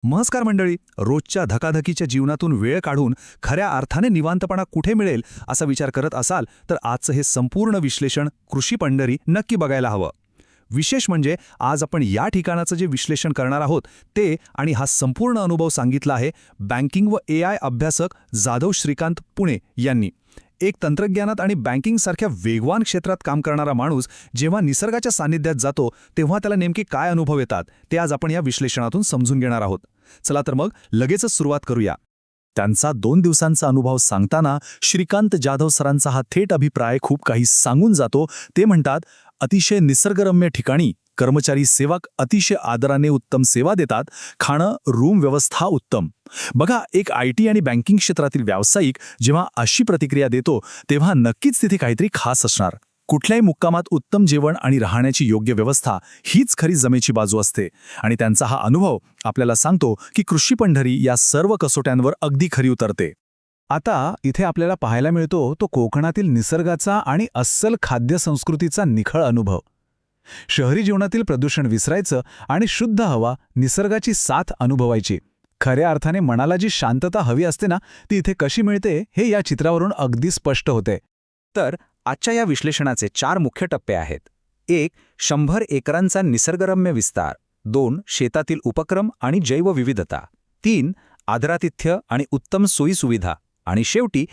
नमस्कार मंडळी. रोजच्या धकाधकीच्या जीवनातून वेळ काढून खऱ्या अर्थाने निवांतपणा कुठे मिळेल असा विचार करत असाल तर आजचं हे संपूर्ण विश्लेषण कृषी पंढरी नक्की बघायला हवं. विशेष म्हणजे आज आपण या ठिकाणाचं जे विश्लेषण करणार आहोत ते आणि हा संपूर्ण अनुभव सांगितला आहे बँकिंग व AI अभ्यासक जाधव श्रीकांत पुणे यांनी. एक तंत्रज्ञानात आणि बँकिंगसारख्या वेगवान क्षेत्रात काम करणारा माणूस जेव्हा निसर्गाच्या सानिध्यात जातो तेव्हा त्याला नेमके काय अनुभव येतात ते आज आपण या विश्लेषणातून समजून घेणार आहोत. चला तर मग लगेचच सुरुवात करूया. त्यांचा 2 दिवसांचा अनुभव सांगताना श्रीकांत जाधव सरांचा हा थेट अभिप्राय खूप काही सांगून जातो. ते म्हणतात, अतिशय निसर्गरम्य ठिकाणी कर्मचारी सेवक अतिशय आदराने उत्तम सेवा देतात, खाणं रूम व्यवस्था उत्तम. बघा, एक IT आणि बँकिंग क्षेत्रातील व्यावसायिक जेव्हा अशी प्रतिक्रिया देतो तेव्हा नक्कीच तिथे काहीतरी खास असणार. कुठल्याही मुक्कामात उत्तम जेवण आणि राहण्याची योग्य व्यवस्था हीच खरी जमेची बाजू असते. आणि त्यांचा हा अनुभव आपल्याला सांगतो की कृषी पंढरी या सर्व कसोट्यांवर अगदी खरी उतरते. आता इथे आपल्याला पाहायला मिळतो तो कोकणातील निसर्गाचा आणि अस्सल खाद्य संस्कृतीचा निखळ अनुभव. शहरी जीवनातील प्रदूषण विसरायचं आणि शुद्ध हवा, निसर्गाची साथ अनुभवायची. खऱ्या अर्थाने मनाला जी शांतता हवी असते ना, ती इथे कशी मिळते हे या चित्रावरून अगदी स्पष्ट होते. तर आजच्या या विश्लेषणाचे 4 मुख्य टप्पे आहेत. 1. 100 एकरांचा निसर्गरम्य विस्तार. 2. शेतातील उपक्रम आणि जैवविविधता. 3. आदरातिथ्य आणि उत्तम सोयीसुविधा. आणि शेवटी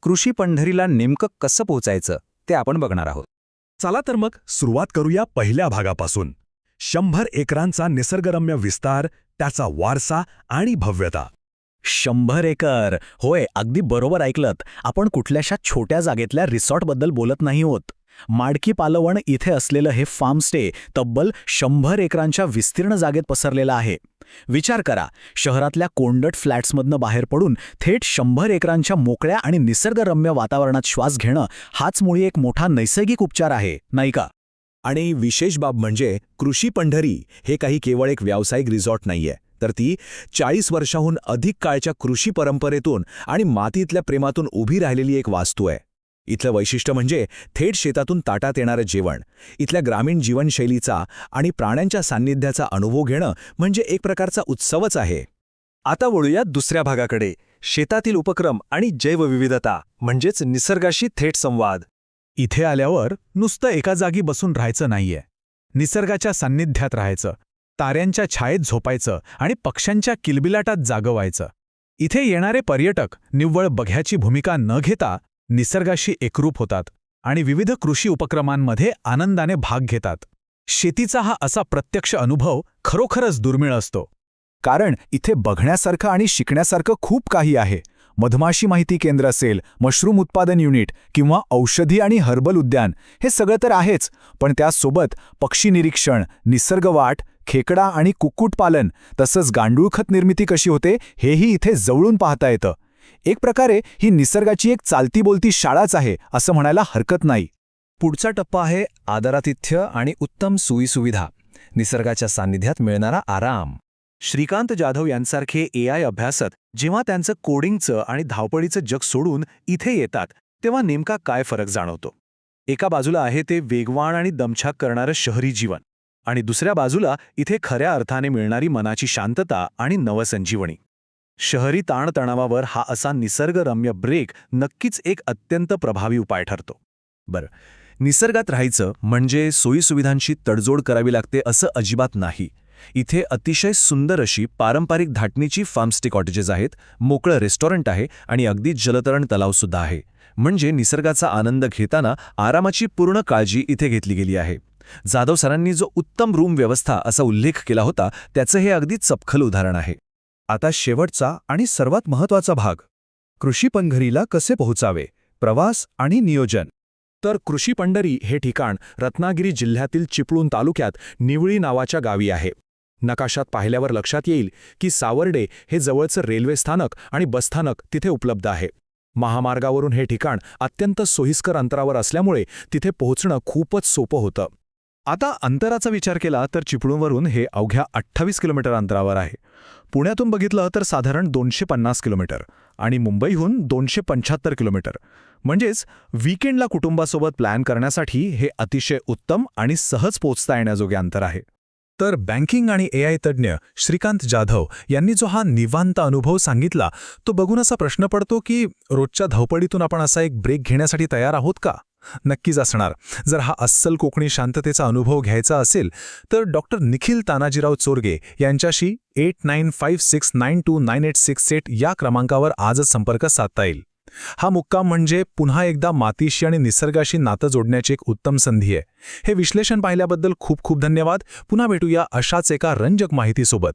कृषी पंढरीला नेमकं कसं पोहोचायचं ते आपण बघणार आहोत. चला तर मग सुरुवात करूया पहिल्या भागापासून. 100 एकरांचा निसर्गरम्य विस्तार, त्याचा वारसा आणि भव्यता. 100 एकर, होय, अगदी बरोबर ऐकलत. आपण कुठल्याशा छोट्या जागेतल्या रिसॉर्टबद्दल बोलत नाही आहोत. माडकी पालवण इथे असलेलं हे फार्मस्टे तब्बल 100 एकरांच्या विस्तीर्ण जागेत पसरलेलं आहे. विचार करा, शहरातल्या कोंडट फ्लॅट्समधनं बाहेर पडून थेट 100 एकरांच्या मोकळ्या आणि निसर्गरम्य वातावरणात श्वास घेणं हाच मुळी एक मोठा नैसर्गिक उपचार आहे, नाही का? आणि विशेष बाब म्हणजे कृषी पंढरी हे काही केवळ एक व्यावसायिक रिसॉर्ट नाहीये, तर ती 40 वर्षाहून अधिक काळच्या कृषी परंपरेतून आणि मातीतल्या प्रेमातून उभी राहिलेली एक वास्तू आहे. इथलं वैशिष्ट्य म्हणजे थेट शेतातून ताटात येणारं जेवण. इथल्या ग्रामीण जीवनशैलीचा आणि प्राण्यांच्या सान्निध्याचा अनुभव घेणं म्हणजे एक प्रकारचा उत्सवच आहे. आता वळूया दुसऱ्या भागाकडे, शेतातील उपक्रम आणि जैवविविधता म्हणजेच निसर्गाशी थेट संवाद. इथे आल्यावर नुसतं एका जागी बसून राहायचं नाहीये. निसर्गाच्या सान्निध्यात राहायचं, ताऱ्यांच्या छायेत झोपायचं आणि पक्ष्यांच्या किलबिलाटात जागं व्हायचं. इथे येणारे पर्यटक निव्वळ बघ्याची भूमिका न घेता निसर्गाशी एकरूप होतात आणि विविध कृषी उपक्रमांमध्ये आनंदाने भाग घेतात. शेतीचा हा असा प्रत्यक्ष अनुभव खरोखरच दुर्मिळ असतो. कारण इथे बघण्यासारखं आणि शिकण्यासारखं खूप काही आहे. मधमाशी माहिती केंद्र असेल, मशरूम उत्पादन युनिट किंवा औषधी आणि हर्बल उद्यान, हे सगळं तर आहेच, पण त्यासोबत पक्षी निरीक्षण, निसर्गवाट, खेकडा आणि कुक्कुटपालन, तसंच गांडूळखत निर्मिती कशी होते हेही इथे जवळून पाहता येतं. एक प्रकारे ही निसर्गाची एक चालती बोलती शाळाच आहे असं म्हणायला हरकत नाही. पुढचा टप्पा आहे आदरातिथ्य आणि उत्तम सोयीसुविधा, निसर्गाच्या सान्निध्यात मिळणारा आराम. श्रीकांत जाधव यांसारखे AI अभ्यासक जेव्हा त्यांचं कोडिंगचं आणि धावपळीचं जग सोडून इथे येतात तेव्हा नेमका काय फरक जाणवतो. एका बाजूला आहे ते वेगवान आणि दमछाक करणारं शहरी जीवन, आणि दुसऱ्या बाजूला इथे खऱ्या अर्थाने मिळणारी मनाची शांतता आणि नवसंजीवनी. शहरी ताणतणावावर हा असा निसर्गरम्य ब्रेक नक्कीच एक अत्यंत प्रभावी उपाय ठरतो. बरं, निसर्गात राहायचं म्हणजे सोयीसुविधांशी तडजोड करावी लागते असं अजिबात नाही. इथे अतिशय सुंदर अशी पारंपरिक धाटणीची फार्मस्टे कॉटेजेस आहेत, मोकळं रेस्टॉरंट आहे आणि अगदी जलतरण तलावसुद्धा आहे. म्हणजे निसर्गाचा आनंद घेताना आरामाची पूर्ण काळजी इथे घेतली गेली आहे. जाधव सरांनी जो उत्तम रूम व्यवस्था असा उल्लेख केला होता त्याचं हे अगदी चपखल उदाहरण आहे. आता शेवटचा आणि सर्वात महत्त्वाचा भाग, कृषी पंढरीला कसे पोहोचावे, प्रवास आणि नियोजन. तर कृषी पंढरी हे ठिकाण रत्नागिरी जिल्ह्यातील चिपळूण तालुक्यात निवळी नावाच्या गावी आहे. नकाशात पाहिल्यावर लक्षात येईल की सावर्डे हे जवळचं रेल्वे स्थानक आणि बसस्थानक तिथे उपलब्ध आहे. महामार्गावरून हे ठिकाण अत्यंत सोयीस्कर अंतरावर असल्यामुळे तिथे पोहोचणं खूपच सोपं होतं. आता अंतराचा विचार केला तर चिपळूणवरून हे अवघ्या 28 किलोमीटर अंतरावर आहे. पुण्यातून बघितलं तर साधारण 250 किलोमीटर आणि मुंबईहून 275 किलोमीटर. म्हणजेच वीकेंडला कुटुंबासोबत प्लॅन करण्यासाठी हे अतिशय उत्तम आणि सहज पोचता येण्याजोगे अंतर आहे. तर बँकिंग आणि AI तज्ज्ञ श्रीकांत जाधव यांनी जो हा निवांत अनुभव सांगितला तो बघून असा प्रश्न पडतो की रोजच्या धावपळीतून आपण असा एक ब्रेक घेण्यासाठी तयार आहोत का? नक्कीच असणार. जर हा अस्सल कोकणी शांततेचा अनुभव घ्यायचा असेल तर डॉक्टर निखिल तानाजीराव चोरगे यांच्याशी 8956929868 या क्रमांकावर आजच संपर्क साधता येईल. हा मुक्काम म्हणजे पुन्हा एकदा मातीशी आणि निसर्गाशी नातं जोडण्याची एक उत्तम संधी आहे. हे विश्लेषण पाहिल्याबद्दल खूप खूप धन्यवाद. पुन्हा भेटूया अशाच एका रंजक माहितीसोबत.